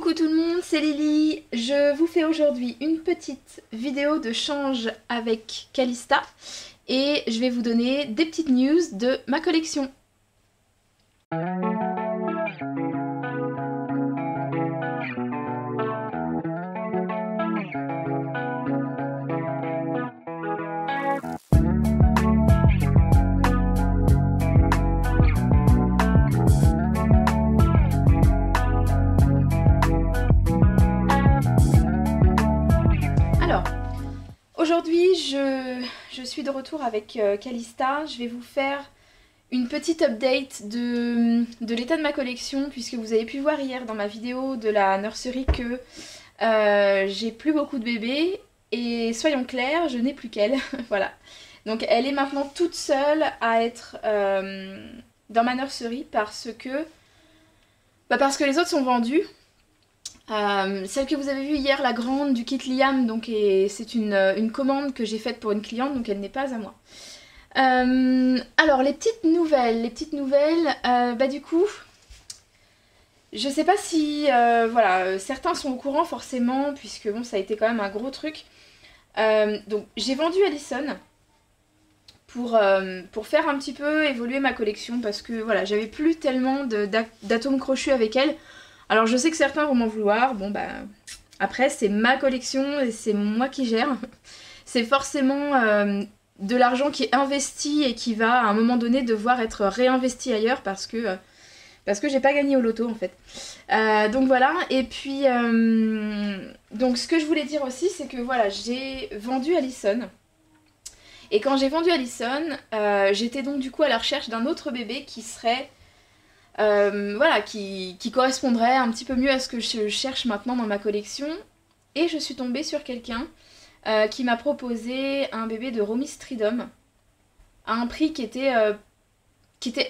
Coucou tout le monde, c'est Lily. Je vous fais aujourd'hui une petite vidéo de change avec Calista et je vais vous donner des petites news de ma collection. Aujourd'hui, je suis de retour avec Calista. Je vais vous faire une petite update de l'état de ma collection, puisque vous avez pu voir hier dans ma vidéo de la nursery que j'ai plus beaucoup de bébés. Et soyons clairs, je n'ai plus qu'elle. Voilà. Donc elle est maintenant toute seule à être dans ma nursery parce que les autres sont vendus. Celle que vous avez vue hier, la grande du kit Liam, donc c'est une commande que j'ai faite pour une cliente, donc elle n'est pas à moi. Alors les petites nouvelles, du coup, je sais pas si, voilà, certains sont au courant forcément, puisque bon, ça a été quand même un gros truc. Donc j'ai vendu Allison pour faire un petit peu évoluer ma collection, parce que voilà, j'avais plus tellement d'atomes crochus avec elle. Alors je sais que certains vont m'en vouloir, bon bah après c'est ma collection et c'est moi qui gère. C'est forcément de l'argent qui est investi et qui va à un moment donné devoir être réinvesti ailleurs parce que j'ai pas gagné au loto en fait. Donc voilà, et puis donc ce que je voulais dire aussi c'est que voilà, j'ai vendu Allison. Et quand j'ai vendu Allison, j'étais donc du coup à la recherche d'un autre bébé qui serait... voilà, qui correspondrait un petit peu mieux à ce que je cherche maintenant dans ma collection. Et je suis tombée sur quelqu'un qui m'a proposé un bébé de Romy Stridom à un prix qui était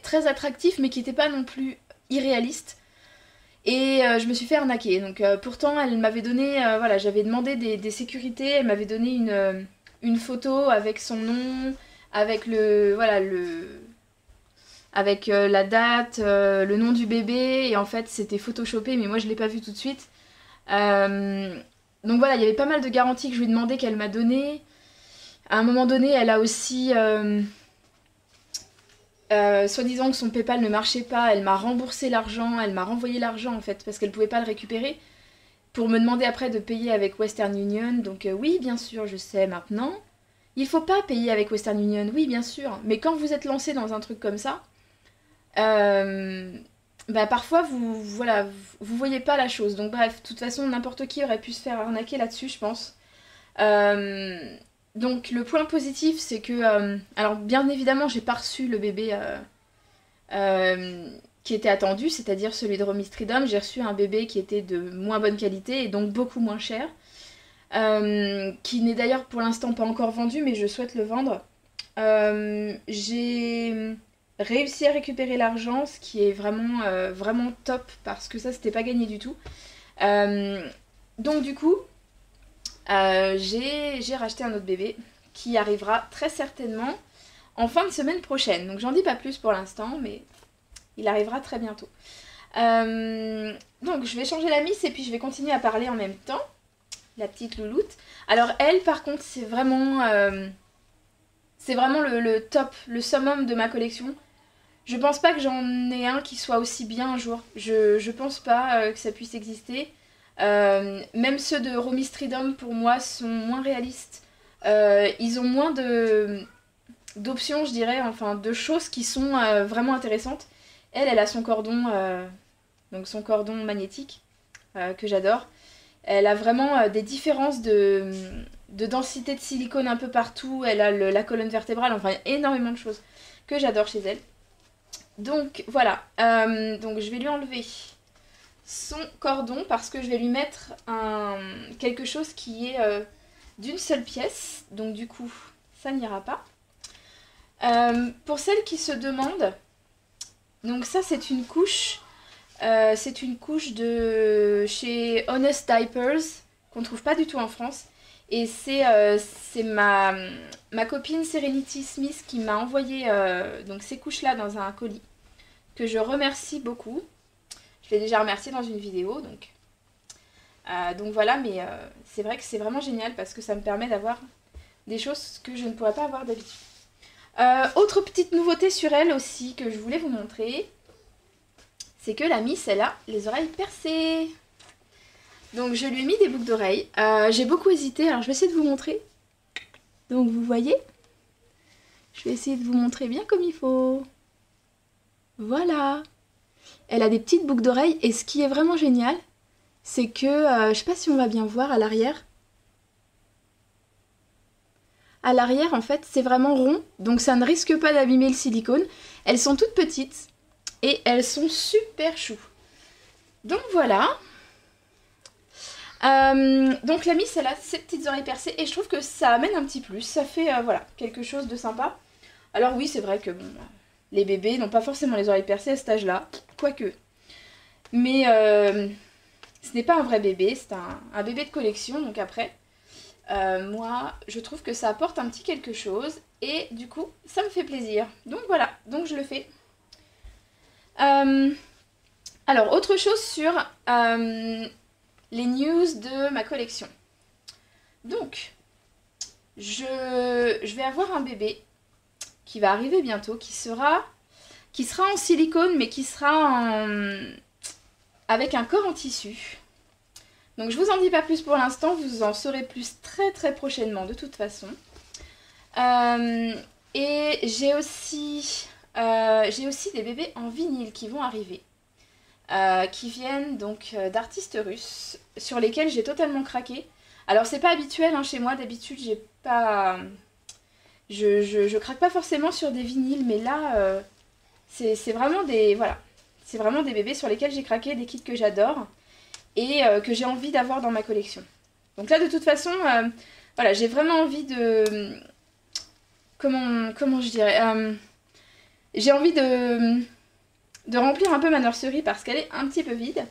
très attractif mais qui n'était pas non plus irréaliste. Et je me suis fait arnaquer. Donc pourtant elle m'avait donné, voilà, j'avais demandé des sécurités, elle m'avait donné une photo avec son nom, avec avec la date, le nom du bébé, et en fait c'était photoshopé, mais moi je l'ai pas vu tout de suite. Donc voilà, il y avait pas mal de garanties que je lui demandais qu'elle m'a données. À un moment donné, elle a aussi, soi-disant que son PayPal ne marchait pas, elle m'a remboursé l'argent, elle m'a renvoyé l'argent en fait, parce qu'elle pouvait pas le récupérer, pour me demander après de payer avec Western Union. Donc oui, bien sûr, je sais maintenant. Il faut pas payer avec Western Union, oui bien sûr, mais quand vous êtes lancé dans un truc comme ça, parfois vous voyez pas la chose. Donc bref, de toute façon n'importe qui aurait pu se faire arnaquer là-dessus, je pense. Donc le point positif c'est que alors bien évidemment j'ai pas reçu le bébé qui était attendu, c'est-à-dire celui de Romy Stridom. J'ai reçu un bébé qui était de moins bonne qualité et donc beaucoup moins cher, qui n'est d'ailleurs pour l'instant pas encore vendu, mais je souhaite le vendre. J'ai réussi à récupérer l'argent, ce qui est vraiment, vraiment top, parce que ça c'était pas gagné du tout. Donc du coup, j'ai racheté un autre bébé qui arrivera très certainement en fin de semaine prochaine. Donc j'en dis pas plus pour l'instant, mais il arrivera très bientôt. Donc je vais changer la miss et puis je vais continuer à parler en même temps. La petite louloute. Alors elle par contre c'est vraiment le top, le summum de ma collection. Je pense pas que j'en ai un qui soit aussi bien un jour. Je pense pas que ça puisse exister. Même ceux de Romy Stridom pour moi sont moins réalistes. Ils ont moins d'options, je dirais, enfin de choses qui sont vraiment intéressantes. Elle a son cordon, donc son cordon magnétique que j'adore. Elle a vraiment des différences de densité de silicone un peu partout. Elle a la colonne vertébrale, enfin énormément de choses que j'adore chez elle. Donc voilà, donc je vais lui enlever son cordon parce que je vais lui mettre quelque chose qui est d'une seule pièce. Donc du coup, ça n'ira pas. Pour celles qui se demandent, donc ça c'est une couche. C'est une couche de chez Honest Diapers qu'on trouve pas du tout en France. Et c'est ma copine Serenity Smith qui m'a envoyé donc ces couches-là dans un colis, que je remercie beaucoup. Je l'ai déjà remercié dans une vidéo, donc Donc voilà, mais c'est vrai que c'est vraiment génial parce que ça me permet d'avoir des choses que je ne pourrais pas avoir d'habitude. Autre petite nouveauté sur elle aussi que je voulais vous montrer, c'est que la Miss, elle a les oreilles percées. Donc je lui ai mis des boucles d'oreilles. J'ai beaucoup hésité, alors je vais essayer de vous montrer. Donc vous voyez, je vais essayer de vous montrer bien comme il faut. Voilà. Elle a des petites boucles d'oreilles et ce qui est vraiment génial, c'est que, je sais pas si on va bien voir à l'arrière. À l'arrière, en fait, c'est vraiment rond, donc ça ne risque pas d'abîmer le silicone. Elles sont toutes petites et elles sont super choues. Donc voilà. Donc la Miss, elle a ses petites oreilles percées et je trouve que ça amène un petit plus. Ça fait, voilà, quelque chose de sympa. Alors oui, c'est vrai que bon, les bébés n'ont pas forcément les oreilles percées à cet âge-là, quoique. Mais ce n'est pas un vrai bébé, c'est un bébé de collection, donc après... moi, je trouve que ça apporte un petit quelque chose et du coup, ça me fait plaisir. Donc voilà, donc je le fais. Alors, autre chose sur les news de ma collection. Donc, je vais avoir un bébé qui va arriver bientôt, qui sera en silicone, mais qui sera avec un corps en tissu. Donc je vous en dis pas plus pour l'instant, vous en saurez plus très très prochainement de toute façon. Et j'ai aussi des bébés en vinyle qui vont arriver. Qui viennent donc d'artistes russes, sur lesquels j'ai totalement craqué. Alors c'est pas habituel hein, chez moi, d'habitude j'ai pas... Je craque pas forcément sur des vinyles, mais là c'est vraiment des... Voilà. C'est vraiment des bébés sur lesquels j'ai craqué, des kits que j'adore. Et que j'ai envie d'avoir dans ma collection. Donc là, de toute façon, voilà, j'ai vraiment envie de... Comment je dirais j'ai envie de remplir un peu ma nurserie parce qu'elle est un petit peu vide.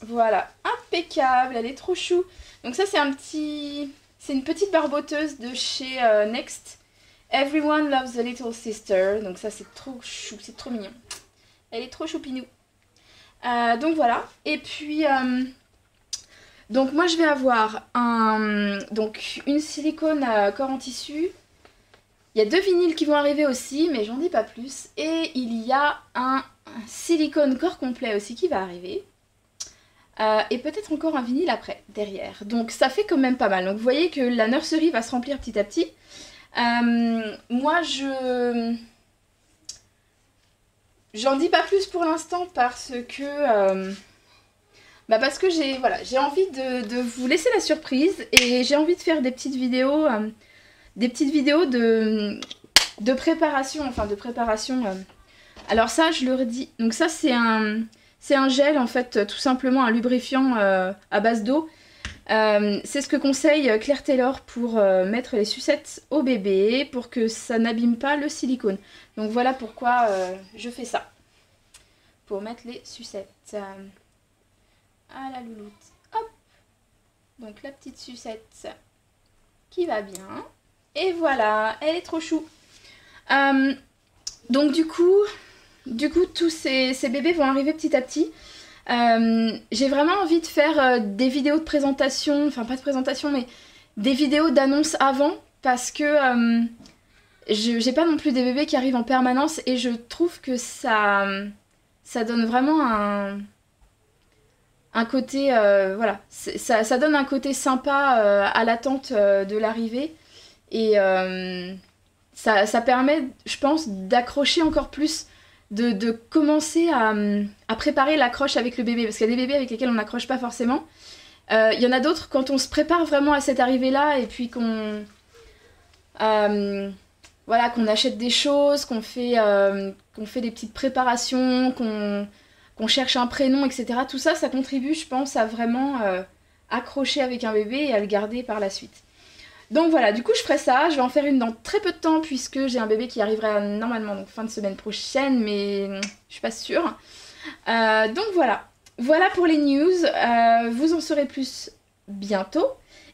Voilà, impeccable, elle est trop chou. Donc ça, c'est une petite barboteuse de chez Next. Everyone loves a little sister. Donc ça, c'est trop chou, c'est trop mignon. Elle est trop choupinou. Donc voilà, et puis donc moi je vais avoir donc une silicone à corps en tissu. Il y a 2 vinyles qui vont arriver aussi, mais j'en dis pas plus. Et il y a un silicone corps complet aussi qui va arriver. Et peut-être encore un vinyle après, derrière. Donc ça fait quand même pas mal. Donc vous voyez que la nurserie va se remplir petit à petit. Moi j'en dis pas plus pour l'instant parce que j'ai envie de vous laisser la surprise et j'ai envie de faire des petites vidéos de préparation, Alors ça, je le redis, donc ça c'est un gel en fait, tout simplement un lubrifiant à base d'eau. C'est ce que conseille Claire Taylor pour mettre les sucettes au bébé, pour que ça n'abîme pas le silicone. Donc voilà pourquoi je fais ça. Pour mettre les sucettes. À la louloute. Hop. Donc la petite sucette qui va bien. Et voilà, elle est trop chou. Donc du coup tous ces bébés vont arriver petit à petit. J'ai vraiment envie de faire des vidéos de présentation, enfin pas de présentation, mais des vidéos d'annonce avant, parce que j'ai pas non plus des bébés qui arrivent en permanence, et je trouve que ça donne vraiment un côté, voilà, ça donne un côté sympa à l'attente de l'arrivée, et ça permet, je pense, d'accrocher encore plus, de commencer à préparer l'accroche avec le bébé, parce qu'il y a des bébés avec lesquels on n'accroche pas forcément. Il y en a d'autres, quand on se prépare vraiment à cette arrivée-là, et puis qu'on achète des choses, qu'on fait des petites préparations, qu'on cherche un prénom, etc. Tout ça, ça contribue, je pense, à vraiment accrocher avec un bébé et à le garder par la suite. Donc voilà, du coup je ferai ça, je vais en faire une dans très peu de temps puisque j'ai un bébé qui arrivera normalement donc fin de semaine prochaine, mais je suis pas sûre. Donc voilà pour les news, vous en saurez plus bientôt.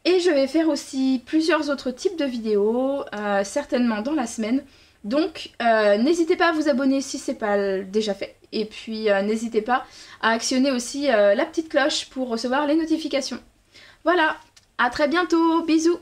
Et je vais faire aussi plusieurs autres types de vidéos, certainement dans la semaine. Donc n'hésitez pas à vous abonner si c'est pas déjà fait. Et puis n'hésitez pas à actionner aussi la petite cloche pour recevoir les notifications. Voilà, à très bientôt, bisous!